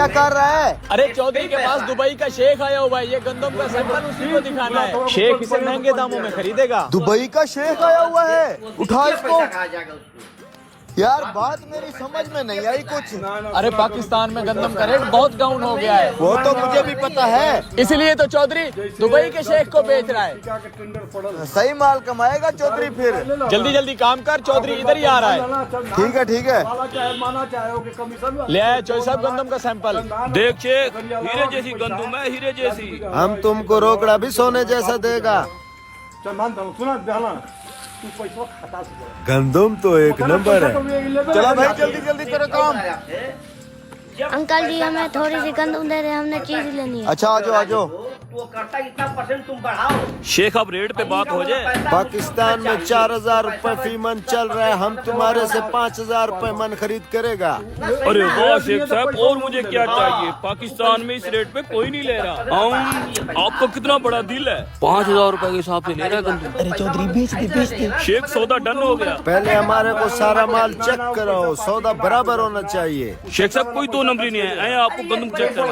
क्या कर रहा है? अरे चौधरी के पास दुबई का शेख आया हुआ है, ये गंदम का सैंपल उसी को दिखाना है। शेख इसे महंगे दामों में खरीदेगा। दुबई का शेख आया हुआ है, उठा इसको। यार बात मेरी समझ में नहीं आई कुछ। अरे पाकिस्तान में गंदम का रेट बहुत डाउन हो गया है। वो तो मुझे भी पता है, इसलिए तो चौधरी दुबई के शेख को बेच रहा है। सही माल कमाएगा चौधरी फिर। जल्दी जल्दी काम कर, चौधरी इधर ही आ रहा है। ठीक है ठीक है। ले आए चौधरी साहब गंदम का सैंपल। देख शेख, हीरे जैसी गंदम है, हीरे जैसी। हम तुमको रोकड़ा भी सोने जैसा देगा। गंदम तो एक नंबर है। चलो भाई जल्दी जल्दी करो काम। अंकल जी हमें थोड़ी सी गंदम दे रहे हैं, हमने चीज लेनी है। अच्छा आजो आजो। वो करता इतना परसेंट तुम बढ़ाओ। शेख अब रेट पे बात हो जाए। पाकिस्तान में 4000 रुपए फी मन चल रहा है, हम तुम्हारे से 5000 रुपए मन खरीद करेगा। अरे वाह शेख साहब, और मुझे क्या चाहिए? पाकिस्तान में इस रेट पे कोई नहीं ले रहा। आपको कितना बड़ा दिल है, 5000 रुपए के हिसाब से ले रहा है। अरे चौधरी बेच दे। शेख सौदा डन हो गया। पहले हमारे को सारा माल चेक कराओ, सौदा बराबर होना चाहिए। शेख साहब कोई दो नंबरी नहीं है, आए आपको गंदम चेक करो।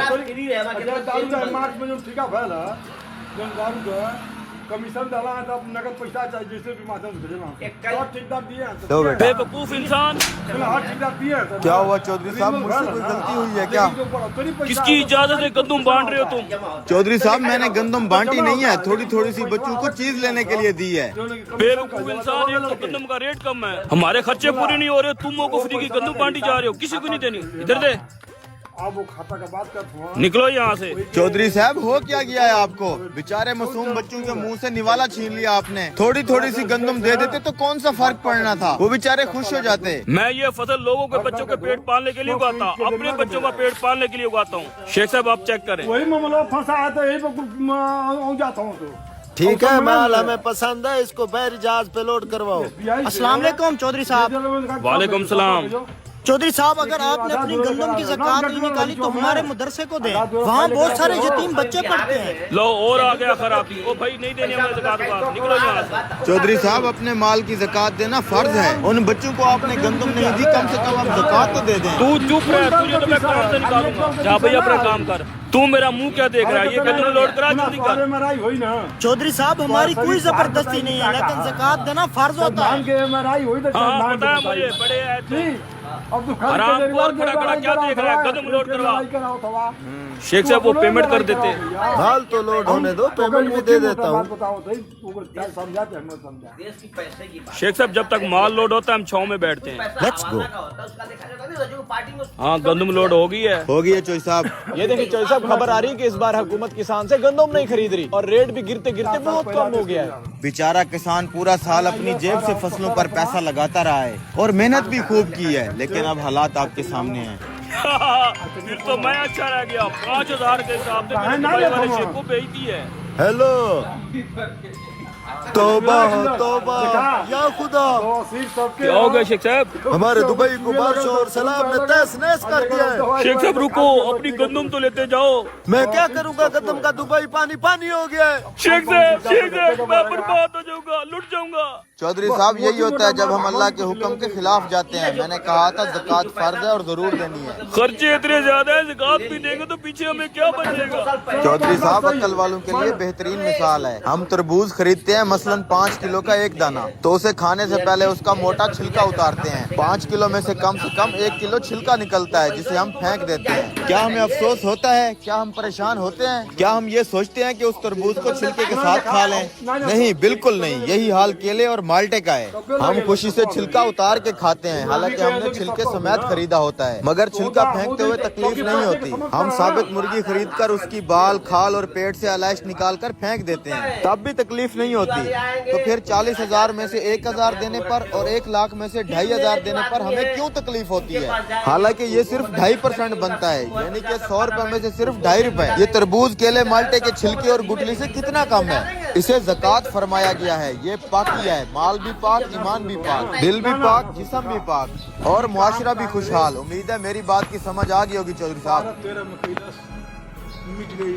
कमीशन डाला है तब नगद पैसा चाहिए, जैसे भी माध्यम से भेजना। और ठेकेदार दिए हैं दो बेटा। बेवकूफ इंसान। हर ठेकेदार दिए हैं। क्या हुआ चौधरी साहब, मुझसे कोई गलती हुई है क्या? किसकी इजाजत से गंदम बांट रहे हो तुम? चौधरी साहब मैंने गंदम बांटी नहीं है, थोड़ी थोड़ी सी बच्चों को चीज लेने के लिए दी है। बेवकूफ इंसान, एक तो गंदम का रेट कम है, हमारे खर्चे पूरे नहीं हो रहे, तुम लोगों को फ्री की गंदम बांटी जा रहे हो, किसी को नहीं देनी। इधर दे, आप वो खाता का बात कर। निकलो यहाँ से। चौधरी साहब हो क्या गया है आपको? बेचारे मासूम बच्चों के मुंह से निवाला छीन लिया आपने। थोड़ी थोड़ी सी गंदम दे देते तो कौन सा फर्क पड़ना था, वो बेचारे खुश हो जाते। मैं ये फसल लोगों के बच्चों के पेट पालने के लिए उगाता, अपने बच्चों का पेट पालने के लिए उगाता हूँ। शेख साहब आप चेक करें। वही मामला फंसा है तो यही पर जाता हूँ। तो ठीक है, माल हमें पसंद है, इसको बैर जहाज पे लोड करवाओ। अस्सलाम वालेकुम चौधरी साहब। वालेकुम सलाम। चौधरी साहब अगर आपने अपनी गंदम की ज़कात नहीं निकाली तो हमारे मदरसे को दें, वहाँ बहुत सारे यतीम बच्चे पढ़ते हैं। लो और आ गया खराबी। ओ भाई नहीं देनी हमें ज़कात वात, निकलो यहाँ से। चौधरी साहब अपने माल की ज़कात देना फर्ज है, उन बच्चों को आपने गंदम नहीं दी, कम से कम आप ज़कात तो दे दें। तू चुप रह, तुझे तो मैं काम से निकालूंगा। जा भाई अपना काम कर। तू मेरा मुंह क्या देख रहा है? ये गंदम लोड करा, जल्दी कर। चौधरी साहब हमारी कोई जबरदस्ती नहीं है, लेकिन ज़कात देना फर्ज होता है। हाँ पता है मुझे, बड़े आराम खड़ा खड़ा क्या देख रहा है? कदम लोड करवा। शेख साहब वो पेमेंट कर देते। माल तो लोड होने दो, पेमेंट भी दे देता हूँ। शेख साहब जब तक माल लोड होता है हम छाव में बैठते हैं। Let's go. हाँ गंदम लोड हो गई है। हो गई है चौधरी साहब। ये देखिए चौधरी साहब, खबर आ रही है कि इस बार हुकूमत किसान से गंदम नहीं खरीद रही और रेट भी गिरते गिरते बहुत कम हो गया है। बेचारा किसान पूरा साल अपनी जेब से फसलों पर पैसा लगाता रहा है और मेहनत भी खूब की है, लेकिन अब हालात आपके सामने हैं। फिर तो मैं अच्छा रह गया। 5000 के हिसाब से मैंने दुबई वाले शेख को बेच दी है। हेलो तौबा हो तौबा, या खुदा। क्या हो गया शेख साहब? हमारे दुबई को बादशाह और सलाम ने तहस नहस कर दिया है। शेख साहब रुको, अपनी गंदम तो लेते जाओ। मैं क्या करूंगा, गंदम का दुबई पानी पानी हो गया है। शेख साहब मैं बर्बाद हो जाऊंगा, लुट जाऊंगा। चौधरी साहब यही होता है जब हम अल्लाह के हुक्म के खिलाफ जाते हैं। मैंने कहा था ज़कात फर्ज है और जरूर देनी है। खर्चे इतने ज्यादा है, ज़कात भी देंगे तो पीछे हमें क्या बचेगा? चौधरी साहब अक्ल वालों के लिए बेहतरीन मिसाल है। हम तरबूज खरीदते हैं मसलन 5 किलो का एक दाना, तो उसे खाने से पहले उसका मोटा छिलका उतारते हैं। 5 किलो में से कम 1 किलो छिलका निकलता है, जिसे हम फेंक देते हैं। क्या हमें अफसोस होता है? क्या हम परेशान होते हैं? क्या हम ये सोचते हैं कि उस तरबूज को छिलके के साथ खा लें? नहीं, बिल्कुल नहीं। यही हाल केले और माल्टे का है। हम खुशी से छिलका उतार के खाते हैं, हालांकि हमने छिलके समेत खरीदा होता है, मगर छिलका फेंकते हुए तकलीफ नहीं होती। हम साबित मुर्गी खरीद कर उसकी बाल, खाल और पेट से अलैश निकाल कर फेंक देते हैं, तब भी तकलीफ नहीं होती। तो फिर 40,000 में से 1,000 देने पर और 1 लाख में से 2,500 देने पर हमें क्यों तकलीफ होती है? हालांकि ये सिर्फ 2.5% बनता है, यानी कि 100 रुपए में से सिर्फ 2.5 रुपए। ये तरबूज, केले, माल्टे के छिलके और गुठली से कितना कम है? इसे ज़कात फरमाया गया है। ये पाकी है, माल भी पाक, ईमान भी पाक, दिल भी पाक, जिस्म भी पाक और मुआशरा भी खुशहाल। उम्मीद है मेरी बात की समझ आ गई होगी चौधरी साहब। मिट गई।